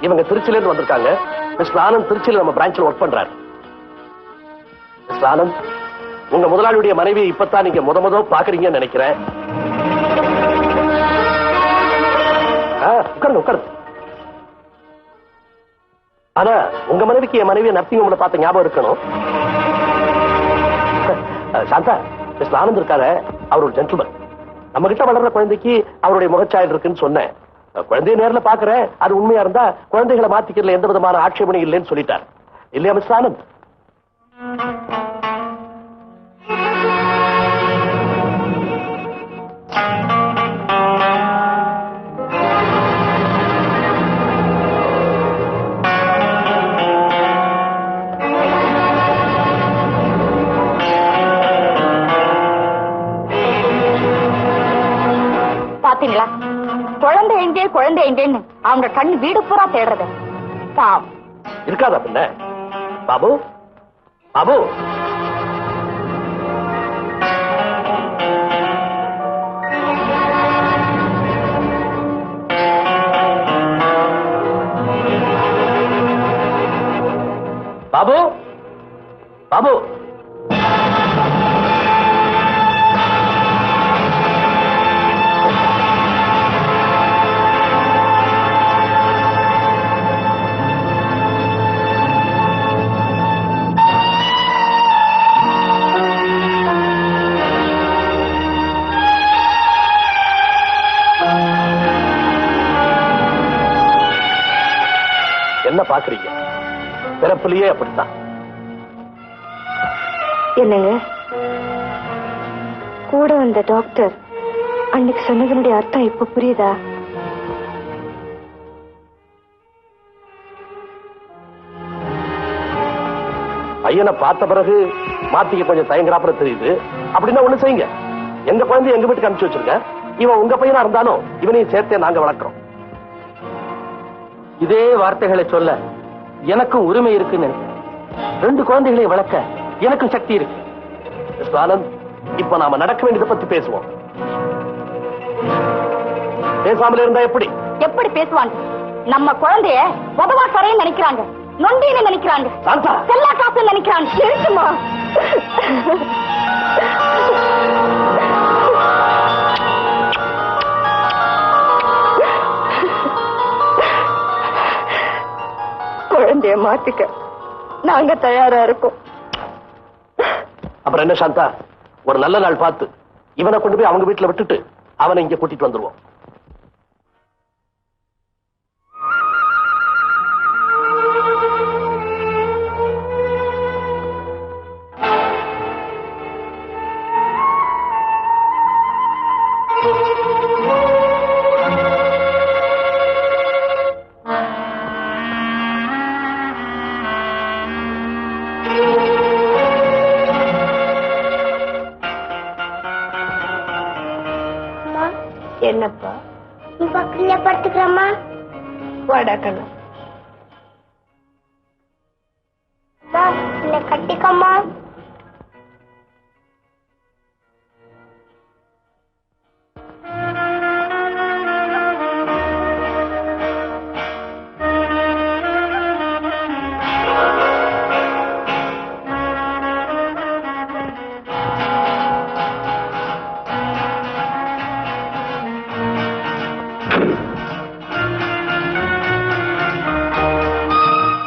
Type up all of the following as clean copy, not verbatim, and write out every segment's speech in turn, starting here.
இவங்க திருச்சியில இருந்து வந்திருக்காங்க. மிஸ்டர் ஆனந்த் திருச்சியில நம்ம பிரான்ச்ல ஒர்க் பண்றாரு. மிஸ்டர் ஆனந்த், உங்க முதலாளியுடைய மனைவி இப்பதான் நீங்க முத பாக்குறீங்கன்னு நினைக்கிறேன். உட்காருங்க. ஆனா உங்க மனைவிக்கு என் மனைவியை நர்சிங் ஹோம்ல பார்த்த ஞாபகம் இருக்கணும். சாந்தா, மிஸ்டர் ஆனந்த் இருக்காரு, அவர் ஒரு ஜென்டில்மேன். நம்ம கிட்ட வளர்ற குழந்தைக்கு அவருடைய முகச்சாயல் இருக்குன்னு சொன்னேன். குழந்தைய நேர்ல பாக்குறேன், அது உண்மையா இருந்தா குழந்தைகளை மாத்திக்கிறதுல எந்த விதமான ஆட்சேபனை இல்லைன்னு சொல்லிட்டார். இல்லையா மிஸ்டர் ஆனந்த்? பாத்தீங்களா, குழந்தை எங்கேன்னு அவங்க கண்ணு வீடு பூரா தேடுறது. இருக்காதா பின்ன? பாபு, பாபு, பாபு, பாபு. என்ன பாக்குறீங்க? பிறப்பிலேயே அப்படித்தான். என்னங்க, கூட வந்த டாக்டர் அன்னைக்கு சொன்னதனுடைய அர்த்தம் இப்ப புரியுதா? பையனை பார்த்த பிறகு மாத்திக்க கொஞ்சம் தயங்குறாப்புல தெரியுது. அப்படின்னா ஒண்ணு செய்யுங்க, எங்க குழந்தைய எங்க வீட்டுக்கு அனுப்பிச்சு வச்சிருங்க. இவன் உங்க பையனா இருந்தாலும் இவனையும் சேர்த்தே நாங்க வளர்க்கிறோம். இதே வார்த்தைகளை சொல்ல எனக்கும் உரிமை இருக்குன்னு, 2 குழந்தைகளை வளர்க்க எனக்கும் சக்தி இருக்கு. மிஸ்டர் ஆனந்த், இப்ப நாம நடக்க வேண்டியதை பத்தி பேசுவோம். பேசாமல இருந்தா எப்படி பேசுவாங்க? நம்ம குழந்தைய உதவா கரைன்னு நினைக்கிறாங்க, நொண்டின்னு நினைக்கிறாங்க, செல்லா காசு நினைக்கிறாங்க. இருக்குமா? குழந்தைய மாத்திக்க நாங்க தயாரா இருக்கோம். அப்புறம் என்ன சாந்தா, ஒரு நல்ல நாள் பார்த்து இவனை கொண்டு போய் அவங்க வீட்டுல விட்டுட்டு அவனை இங்க கூட்டிட்டு வந்துருவோம். என்னப்பா, நீ பக்கத்துல படுத்துக்கிறம்மா. வடக்கணும் என்ன கட்டிக்கம்மா.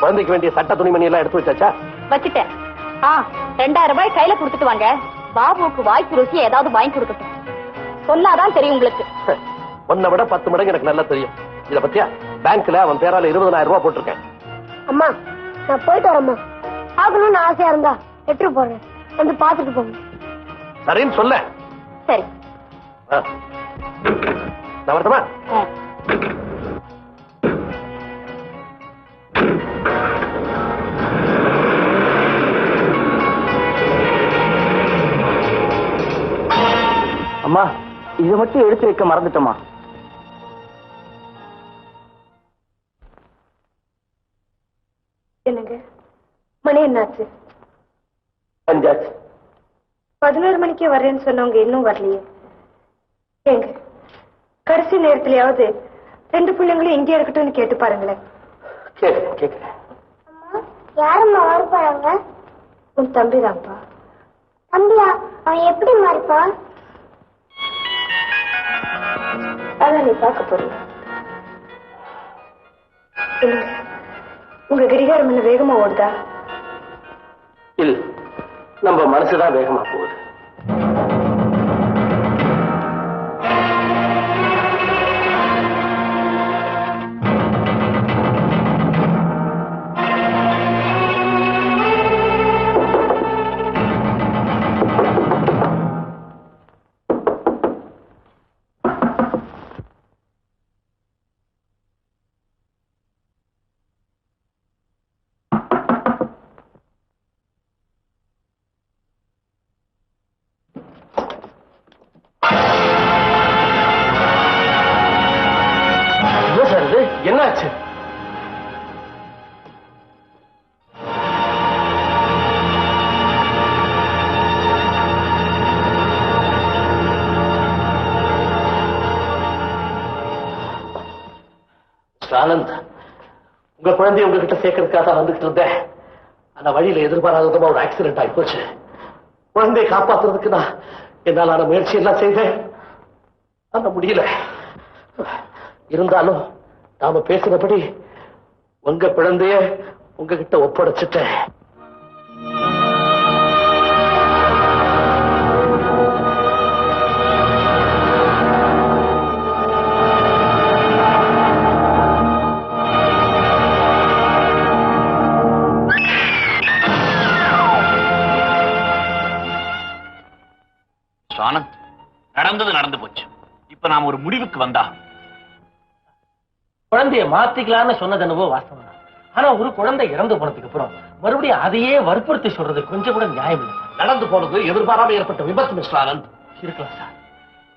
குழந்தைக்கு வேண்டிய சட்ட துணிமணி எல்லாம் எடுத்து வச்சாச்சா? வச்சுட்டேன். 2000 ரூபாய் கையில கொடுத்துட்டு வாங்க. பாபுவுக்கு வாய்ப்பு ருசி ஏதாவது வாங்கி கொடுக்கட்டும். சொன்னாதான் தெரியும் உங்களுக்கு. உன்னை விட 10 மடங்கு எனக்கு நல்லா தெரியும். இத பத்தியா, பேங்க்ல அவன் பேரால 20,000 ரூபாய் போட்டிருக்கேன். அம்மா, நான் போயிட்டு வரேம்மா. ஆகணும்னு ஆசையா இருந்தா எட்டு போறேன், வந்து பாத்துட்டு போங்க. சரின்னு சொல்ல. சரி, நான் வரட்டுமா? அம்மா, இதை மட்டும் எடுத்து வைக்க மறந்துட்டோமா? என்னங்க, மணி என்னாச்சு? 5 ஆச்சு. 11 மணிக்கே வர்றேன்னு சொன்னவங்க இன்னும் வரலையே. ஏங்க, கடைசி நேரத்திலேயாவது 2 பிள்ளைங்களும் இங்கே இருக்கட்டும்னு கேட்டு பாருங்களேன். கேக்குறேன். யாரும்மா வரப்போறாங்க? உன் தம்பிதான்ப்பா. தம்பியா? அவன் எப்படி மாறிப்பான்? அதான் நீ பார்க்க போறீங்க. உங்க கடிகாரம் என்ன வேகமா ஓடுதா? இல்ல, நம்ம மனசுதான் வேகமா போகுது. என்னாச்சு? ஆனந்த், உங்க குழந்தைய உங்ககிட்ட சேர்க்கறதுக்காக வந்துகிட்டு இருந்தேன். ஆனா வழியில எதிர்பாராதமா ஒரு ஆக்சிடென்ட் ஆகி போச்சு. குழந்தையை காப்பாத்துறதுக்கு நான் என்னால முயற்சி எல்லாம் செய்தேன். ஆனா முடியல. இருந்தாலும் நாம பேசினபடி உங்க குழந்தைய உங்ககிட்ட ஒப்படைச்சிட்டேன். ஆனந்த், நடந்தது நடந்து போச்சு. இப்ப நாம ஒரு முடிவுக்கு வந்தா. குழந்தைய மாத்திக்கலான்னு சொன்னது என்னவோ வாஸ்தவம் தான். ஆனா ஒரு குழந்தை இறந்து போனதுக்கு அப்புறம் மறுபடியும் அதையே வற்புறுத்தி சொல்றது கொஞ்சம் கூட நியாயம் இல்லை. நடந்து போனது எதிர்பாராம ஏற்பட்ட விபத்து மிஸ்டர் ஆனந்த். இருக்கலாம் சார்.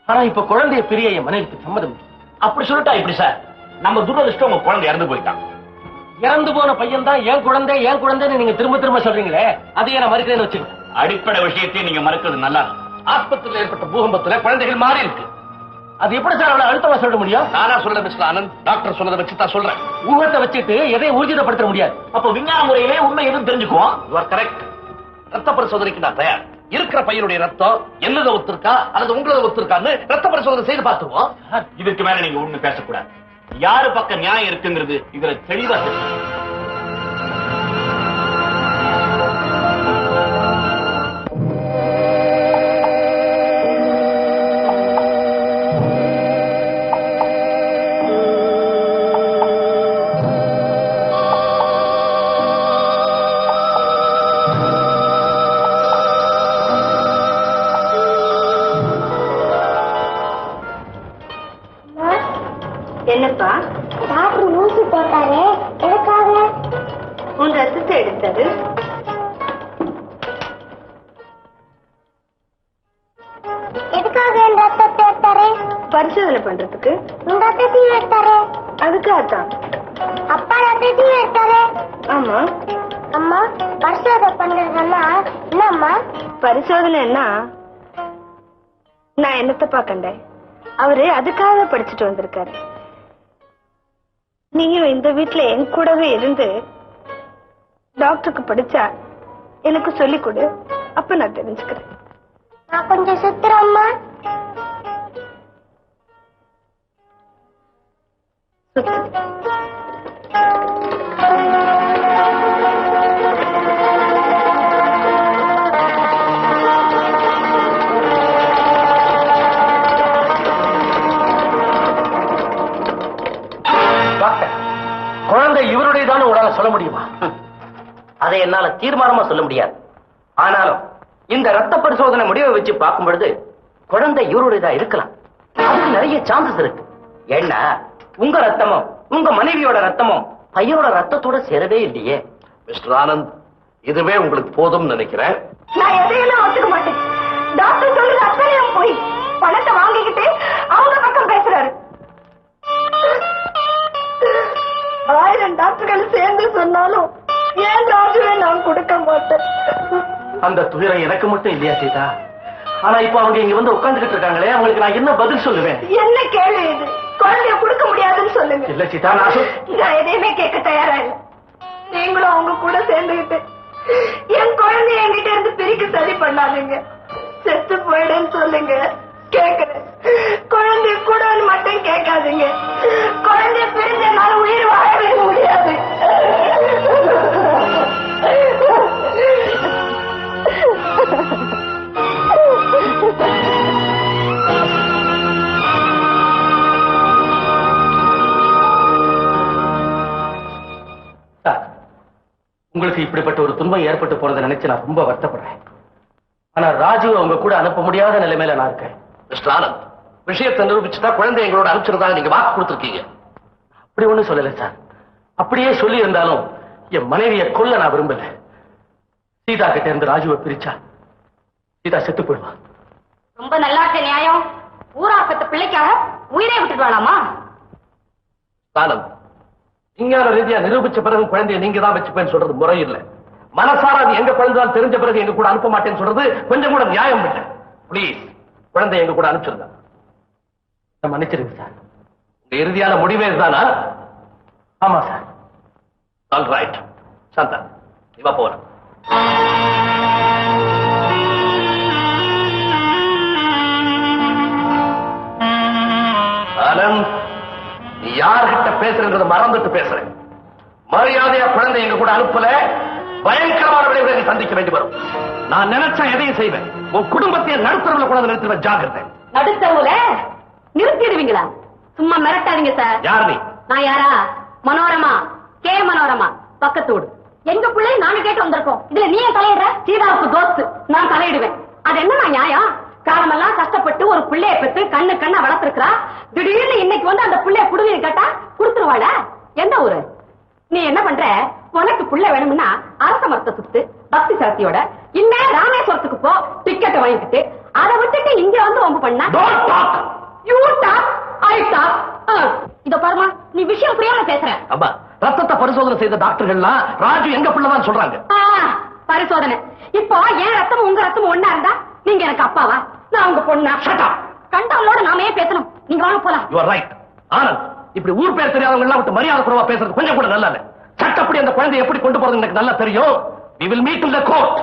ஆனா இப்ப குழந்தைய பிரிய என் மனைவிக்கு சம்மதம் இல்லை. அப்படி சொல்லிட்டா இப்படி சார்? நம்ம துரதிருஷ்டம் உங்க குழந்தை இறந்து போயிட்டான். இறந்து போன பையன் தான் என் குழந்தைன்னு நீங்க திரும்ப திரும்ப சொல்றீங்களே, அதையே நான் மறுக்கிறேன்னு வச்சுக்கேன். அடிப்படை விஷயத்தையும் நீங்க மறுக்கிறது நல்லா இருக்கு. ஆஸ்பத்திரியில் ஏற்பட்ட பூகம்பத்துல குழந்தைகள் மாறி இருக்கு. அது எப்படி சார் அவளை அழுத்தமா சொல்ல முடியும்? நானா சொல்றேன் மிஸ்டர் ஆனந்த், டாக்டர் சொன்னதை வச்சு தான் சொல்றேன். ஊகத்தை வச்சுட்டு எதையும் ஊர்ஜிதப்படுத்த முடியாது. அப்ப விஞ்ஞான முறையிலே உண்மை எதுவும் தெரிஞ்சுக்குவோம். You are correct. ரத்த பரிசோதனைக்கு நான் தயார். இருக்கிற பையனுடைய ரத்தம் என்னத ஒத்துருக்கா அல்லது உங்களத ஒத்துருக்கான்னு ரத்த பரிசோதனை செய்து பார்த்துருவோம். இதுக்கு மேல நீங்க ஒண்ணு பேசக்கூடாது. யாரு பக்கம் நியாயம் இருக்குங்கிறது இதுல தெளிவா தெரியும். என்னப்பா? டாக்டர் ஊசி போட்டாரு. எதுக்காக? உன் ரத்தத்தை எடுத்தாரு. எதுக்காக என் ரத்தத்தை எடுத்தாரு? பரிசோதனை பண்றதுக்கு. உங்க ரத்தத்தையும் எடுத்தாரு. அதுக்காகத்தான். அப்பா ரத்தத்தையும் எடுத்தாரு. ஆமா. அம்மா, பரிசோதனை பண்றதுன்னா என்னம்மா? பரிசோதனைன்னா நான் என்னத்தப்பா கண்டேன். அவரு அதுக்காக படிச்சுட்டு வந்திருக்காரு. நீயும் இந்த வீட்டுல என் கூடவே இருந்து டாக்டருக்கு படிச்சா எனக்கு சொல்லிக் கொடு. அப்ப நான் தெரிஞ்சுக்கிறேன். நான் கொஞ்சம் சுத்துறேம்மா. குழந்தை இவருடையதான உங்களால சொல்ல முடியுமா? அதை என்னால தீர்மானமா சொல்ல முடியாது. ஆனாலும் இந்த ரத்த பரிசோதனை முடிவை வச்சு பார்க்கும் பொழுது குழந்தை இவருடையதா இருக்கலாம். அதுக்கு நிறைய சான்சஸ் இருக்கு. ஏன்னா உங்க ரத்தமும் உங்க மனைவியோட ரத்தமும் பையனோட ரத்தத்தோட சேரவே இல்லையே. மிஸ்டர் ஆனந்த், இதுவே உங்களுக்கு போதும் நினைக்கிறேன். நான் எதையெல்லாம் ஒத்துக்க மாட்டேன். டாக்டர் சொல்லுது அத்தனையும் போய் பணத்தை வாங்கிக்கிட்டு அவங்க பக்கம் பேசுறாரு. 1000 டாக்டர்கள் சேர்ந்து சொன்னாலும் ஏன் ராஜுவை நான் கொடுக்க மாட்டேன். அந்த துயரம் எனக்கு மட்டும் இல்லையா சீதா? ஆனா இப்ப அவங்க இங்க வந்து உட்கார்ந்துகிட்டு இருக்காங்களே, அவங்களுக்கு நான் என்ன பதில் சொல்லுவேன்? என்ன கேள்வி இது? குழந்தைய கொடுக்க முடியாதுன்னு சொல்லுங்க. இல்ல சீதா, நான் எதையுமே கேட்க தயாரா இல்ல. நீங்களும் அவங்க கூட சேர்ந்துகிட்டு என் குழந்தைய என்கிட்ட இருந்து பிரிக்க சரி பண்ணாதீங்க. செத்து போயிடுன்னு சொல்லுங்க, கேக்குறேன். குழந்தைய கூடன்னு மட்டும் கேட்காதீங்க. குழந்தைய பிரிஞ்சனால உயிர் வாழவே முடியாது. உங்களுக்கு இப்படிப்பட்ட ஒரு துன்பம் ஏற்பட்டு போறதை நினைச்சு நான் ரொம்ப வருத்தப்படுறேன். ஆனா ராஜு அவங்க கூட அனுப்ப முடியாத நிலைமையில நான் இருக்கேன். மிஸ்டர் ஆனந்த், விஷயத்தை நிரூபிச்சுட்டா குழந்தை எங்களோட அனுப்பிச்சிருந்தா நீங்க வாக்கு கொடுத்துருக்கீங்க. அப்படி ஒண்ணும் சொல்லல சார். அப்படியே சொல்லி இருந்தாலும் என் மனைவியை கொல்ல நான் விரும்பல. சீதா கிட்ட இருந்து ராஜுவை பிரிச்சா சீதா செத்து போயிடுவா. ரொம்ப நல்லா இருக்க நியாயம். ஊராப்பத்த பிள்ளைக்காக உயிரை விட்டுட்டு வாழாமா? ஆனந்த், விஞ்ஞான ரீதியா நிரூபிச்ச பிறகு குழந்தைய நீங்க தான் வச்சுப்பேன்னு சொல்றது முறை இல்லை. மனசார அது எங்க குழந்தைதான் தெரிஞ்ச பிறகு எங்க கூட அனுப்ப மாட்டேன்னு சொல்றது கொஞ்சம் கூட நியாயம் இல்லை. பிளீஸ் குழந்தை எங்க கூட அனுப்பிச்சிருந்தா மன்னிச்சிருங்க சார். உங்க இறுதியான முடிவே இதுதானா? ஆமா சார். All right. சாந்தா, இவ போற. ஆனந்த், நீ யார்கிட்ட பேசுறத மறந்துட்டு பேசுறேன். மரியாதையா குழந்தை எங்க கூட அனுப்பல, பயங்கரமான விளைவுகளை நீ சந்திக்க வேண்டி வரும். நான் நினைச்சா எதையும் செய்வேன். உன் குடும்பத்தை நடுத்தரவுல கூட நிறுத்துவேன். ஜாகிரதை. நடுத்தவுல நிறுத்திடுவீங்களா? சும்மா மிரட்டாதீங்க சார். யார் நீ? நான் யாரா? மனோரமா, கே மனோரமா, பக்கத்தோடு. எங்க பிள்ளை நானும் கேட்டு வந்திருக்கோம். இதுல நீ தலையிடுற? சீதாவுக்கு தோஸ்து, நான் தலையிடுவேன். அது என்ன நியாயம்? காலமெல்லாம் கஷ்டப்பட்டு ஒரு பிள்ளைய பெற்று கண்ணு கண்ணா வளர்த்திருக்கிறா. திடீர்னு இன்னைக்கு வந்து அந்த பிள்ளைய குடுவையை கேட்டா கொடுத்துருவாள? எந்த ஊரு? நீ என்ன பண்ற? உனக்கு புள்ள வேணும்னா அரச மரத்தை சுத்து பக்தி சக்தியோட இல்ல ராமேஸ்வரத்துக்கு போ, டிக்கெட்டை வாங்கிட்டு அதை விட்டுட்டு இங்க வந்து வம்பு பண்ணா இத பாருமா, நீ விஷயம் புரியாம பேசுற. அம்மா, ரத்தத்தை பரிசோதனை செய்த டாக்டர்கள்லாம் ராஜு எங்க பிள்ளைதான் சொல்றாங்க. பரிசோதனை. இப்போ என் ரத்தமும் உங்க ரத்தமும் ஒன்னா இருந்தா நீங்க எனக்கு அப்பாவா, நான் உங்க பொண்ணா? கண்டவங்களோட நாம ஏன் பேசணும்? நீங்க வாங்க போலாம். You are right. ஆனந்த், இப்படி ஊர் பேர் தெரியாதவங்க எல்லாம் விட்டு மரியாதை குறைவா பேசுறது கொஞ்சம் கூட நல்லா இல்ல. சட்டப்படி அந்த குழந்தை எப்படி கொண்டு போறது எனக்கு நல்லா தெரியும். We will meet in the court.